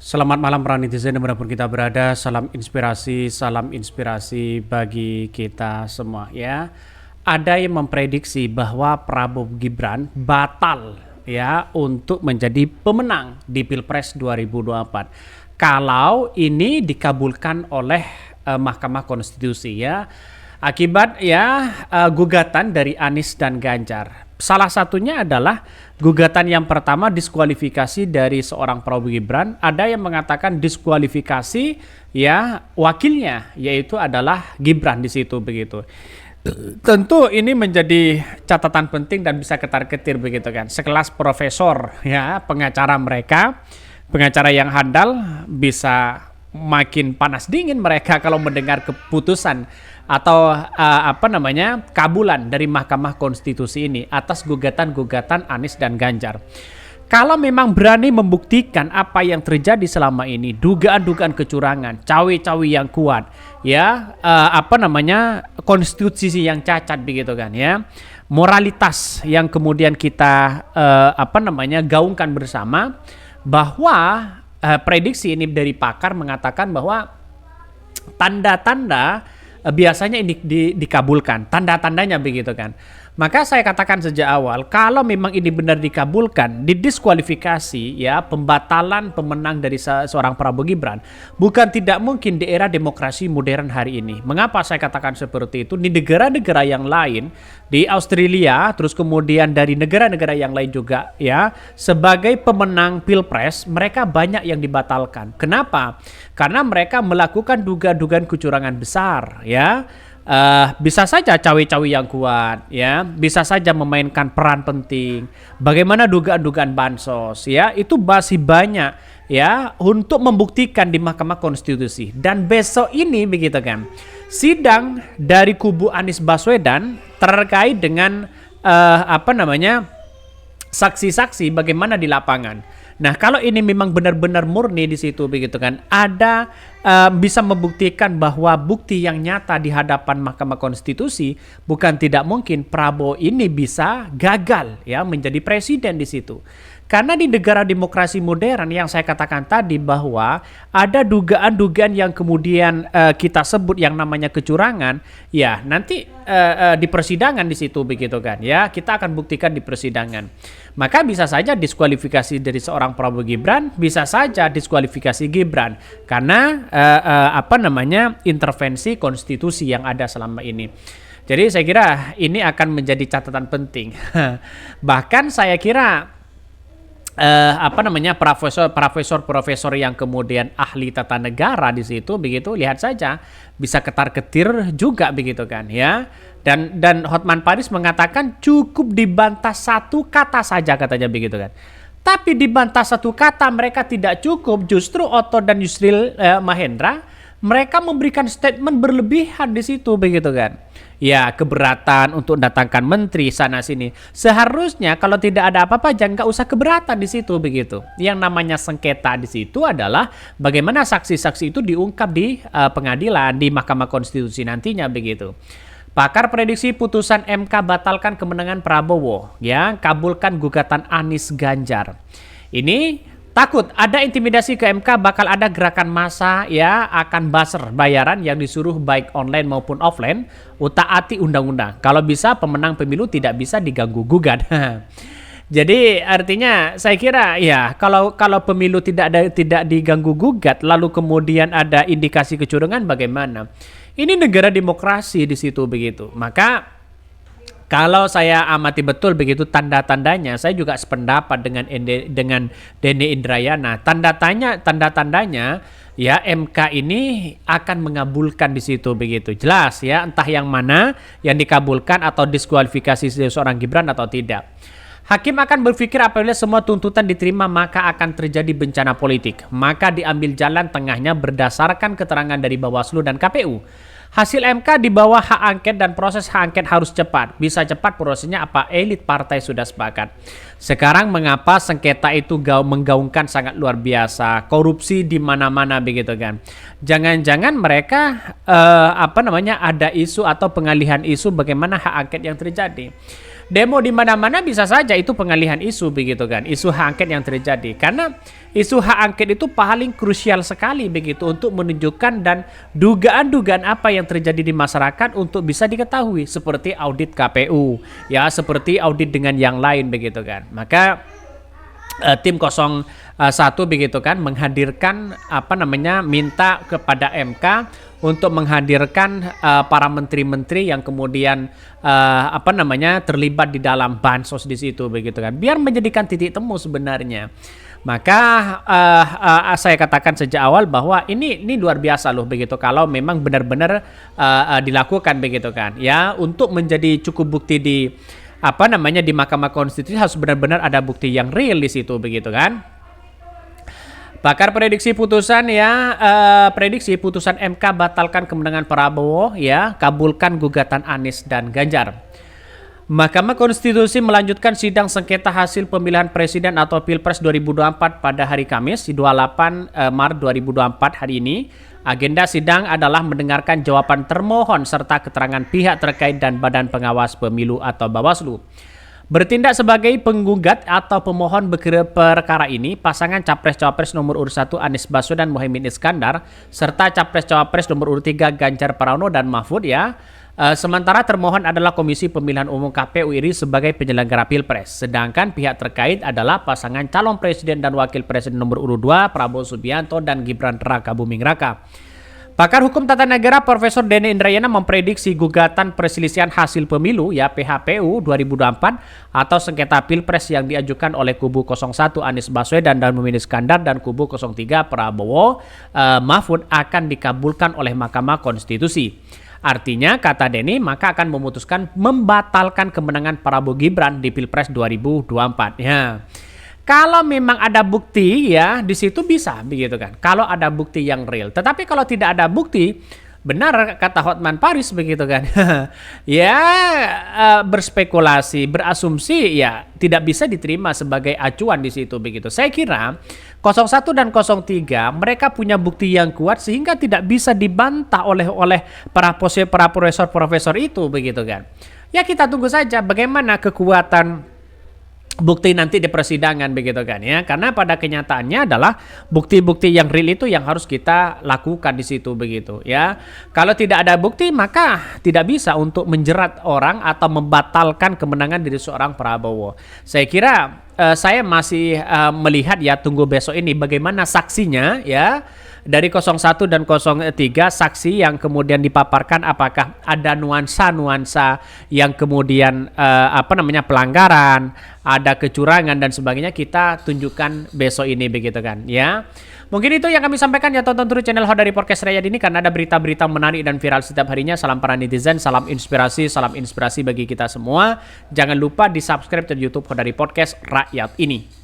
Selamat malam para netizen dimanapun kita berada, salam inspirasi bagi kita semua ya. Ada yang memprediksi bahwa Prabowo Gibran batal ya untuk menjadi pemenang di Pilpres 2024. Kalau ini dikabulkan oleh Mahkamah Konstitusi ya. Akibat ya gugatan dari Anies dan Ganjar. Salah satunya adalah gugatan yang pertama diskualifikasi dari seorang Prabowo Gibran. Ada yang mengatakan diskualifikasi ya wakilnya yaitu adalah Gibran di situ begitu. Tentu ini menjadi catatan penting dan bisa ketar-ketir begitu kan. Sekelas profesor ya pengacara mereka, pengacara yang handal bisa makin panas dingin mereka kalau mendengar keputusan atau kabulan dari Mahkamah Konstitusi ini atas gugatan-gugatan Anies dan Ganjar. Kalau memang berani membuktikan apa yang terjadi selama ini, dugaan-dugaan kecurangan, cawe-cawe yang kuat, ya konstitusi yang cacat begitu kan ya, moralitas yang kemudian kita gaungkan bersama, bahwa prediksi ini dari pakar mengatakan bahwa tanda-tanda biasanya ini dikabulkan, tanda-tandanya begitu kan. Maka saya katakan sejak awal, kalau memang ini benar dikabulkan, didiskualifikasi ya, pembatalan pemenang dari seorang Prabowo Gibran, bukan tidak mungkin di era demokrasi modern hari ini. Mengapa saya katakan seperti itu? Di negara-negara yang lain, di Australia, terus kemudian dari negara-negara yang lain juga ya, sebagai pemenang Pilpres, mereka banyak yang dibatalkan. Kenapa? Karena mereka melakukan dugaan-dugaan kecurangan besar ya. Bisa saja cawe-cawe yang kuat ya, bisa saja memainkan peran penting. Bagaimana dugaan-dugaan bansos ya, itu masih banyak ya untuk membuktikan di Mahkamah Konstitusi. Dan besok ini begitu kan, sidang dari kubu Anies Baswedan terkait dengan saksi-saksi bagaimana di lapangan. Nah, kalau ini memang benar-benar murni di situ begitu kan, ada bisa membuktikan bahwa bukti yang nyata di hadapan Mahkamah Konstitusi, bukan tidak mungkin Prabowo ini bisa gagal ya menjadi presiden di situ. Karena di negara demokrasi modern yang saya katakan tadi bahwa ada dugaan-dugaan yang kemudian kita sebut yang namanya kecurangan, ya nanti di persidangan di situ begitu kan ya, kita akan buktikan di persidangan. Maka bisa saja diskualifikasi dari seorang Prabowo Gibran, bisa saja diskualifikasi Gibran karena intervensi konstitusi yang ada selama ini. Jadi saya kira ini akan menjadi catatan penting. Bahkan saya kira profesor yang kemudian ahli tata negara di situ begitu, lihat saja bisa ketar-ketir juga begitu kan ya. Dan Hotman Paris mengatakan cukup dibantah satu kata saja katanya begitu kan. Tapi dibantah satu kata mereka tidak cukup, justru Otto dan Yusril Mahendra mereka memberikan statement berlebihan di situ begitu kan. Ya, keberatan untuk datangkan menteri sana sini. Seharusnya kalau tidak ada apa-apa jangan nggak usah keberatan di situ begitu. Yang namanya sengketa di situ adalah bagaimana saksi-saksi itu diungkap di pengadilan, di Mahkamah Konstitusi nantinya begitu. Pakar prediksi putusan MK batalkan kemenangan Prabowo, ya, kabulkan gugatan Anies Ganjar. Ini takut ada intimidasi ke MK, bakal ada gerakan massa ya, akan buzzer bayaran yang disuruh baik online maupun offline, utaati undang-undang. Kalau bisa pemenang pemilu tidak bisa diganggu gugat. Jadi artinya saya kira ya kalau pemilu tidak diganggu gugat lalu kemudian ada indikasi kecurangan bagaimana? Ini negara demokrasi di situ begitu. Maka kalau saya amati betul begitu tanda-tandanya, saya juga sependapat dengan Denny Indrayana. Tanda-tandanya ya MK ini akan mengabulkan di situ begitu. Jelas ya, entah yang mana yang dikabulkan atau diskualifikasi seorang Gibran atau tidak. Hakim akan berpikir apabila semua tuntutan diterima maka akan terjadi bencana politik. Maka diambil jalan tengahnya berdasarkan keterangan dari Bawaslu dan KPU. Hasil MK di bawah hak angket dan proses hak angket harus cepat. Bisa cepat prosesnya apa elit partai sudah sepakat. Sekarang mengapa sengketa itu menggaungkan sangat luar biasa. Korupsi di mana-mana begitu kan. Jangan-jangan mereka ada isu atau pengalihan isu bagaimana hak angket yang terjadi. demo di mana-mana bisa saja itu pengalihan isu begitu kan, isu hak angket yang terjadi. Karena isu hak angket itu paling krusial sekali begitu untuk menunjukkan dan dugaan-dugaan apa yang terjadi di masyarakat untuk bisa diketahui, seperti audit KPU, ya, seperti audit dengan yang lain begitu kan. Maka tim 01 begitu kan menghadirkan minta kepada MK untuk menghadirkan para menteri-menteri yang kemudian terlibat di dalam bansos di situ begitu kan, biar menjadikan titik temu sebenarnya. Maka saya katakan sejak awal bahwa ini luar biasa loh begitu kalau memang benar-benar dilakukan begitu kan, ya, untuk menjadi cukup bukti di di Mahkamah Konstitusi harus benar-benar ada bukti yang real di situ begitu kan. Pakar prediksi putusan prediksi putusan MK batalkan kemenangan Prabowo, ya, kabulkan gugatan Anies dan Ganjar. Mahkamah Konstitusi melanjutkan sidang sengketa hasil pemilihan presiden atau Pilpres 2024 pada hari Kamis 28 Maret 2024 hari ini. Agenda sidang adalah mendengarkan jawaban termohon serta keterangan pihak terkait dan Badan Pengawas Pemilu atau Bawaslu. Bertindak sebagai penggugat atau pemohon perkara ini, pasangan Capres-Cawapres nomor urut 1 Anies Baswedan Muhaimin Iskandar serta Capres-Cawapres nomor urut 3 Ganjar Pranowo dan Mahfud, ya. Sementara termohon adalah Komisi Pemilihan Umum KPU RI sebagai penyelenggara Pilpres. Sedangkan pihak terkait adalah pasangan calon presiden dan wakil presiden nomor urut 2 Prabowo Subianto dan Gibran Raka Buming Raka. Pakar Hukum Tata Negara Profesor Denny Indrayana memprediksi gugatan perselisihan hasil pemilu, ya, PHPU 2024 atau sengketa Pilpres yang diajukan oleh kubu 01 Anies Baswedan dan Muhaimin Iskandar dan kubu 03 Prabowo Mahfud akan dikabulkan oleh Mahkamah Konstitusi. Artinya, kata Denny, maka akan memutuskan membatalkan kemenangan Prabowo Gibran di Pilpres 2024. Ya. Kalau memang ada bukti, ya, di situ bisa begitu kan. Kalau ada bukti yang real. Tetapi kalau tidak ada bukti, benar kata Hotman Paris begitu kan. Ya, berspekulasi, berasumsi, ya, tidak bisa diterima sebagai acuan di situ begitu. Saya kira 01 dan 03 mereka punya bukti yang kuat sehingga tidak bisa dibantah oleh para profesor itu begitu kan. Ya, kita tunggu saja bagaimana kekuatan bukti nanti di persidangan begitu kan, ya, karena pada kenyataannya adalah bukti-bukti yang real itu yang harus kita lakukan di situ begitu, ya. Kalau tidak ada bukti maka tidak bisa untuk menjerat orang atau membatalkan kemenangan dari seorang Prabowo. Saya kira saya masih melihat, ya, tunggu besok ini bagaimana saksinya, ya. Dari 01 dan 03 saksi yang kemudian dipaparkan apakah ada nuansa-nuansa yang kemudian pelanggaran, ada kecurangan dan sebagainya, kita tunjukkan besok ini begitu kan, ya. Mungkin itu yang kami sampaikan, ya. Tonton terus channel Hot dari Podcast Rakyat ini karena ada berita-berita menarik dan viral setiap harinya. Salam para netizen, salam inspirasi bagi kita semua. Jangan lupa di-subscribe di YouTube Hot dari Podcast Rakyat ini.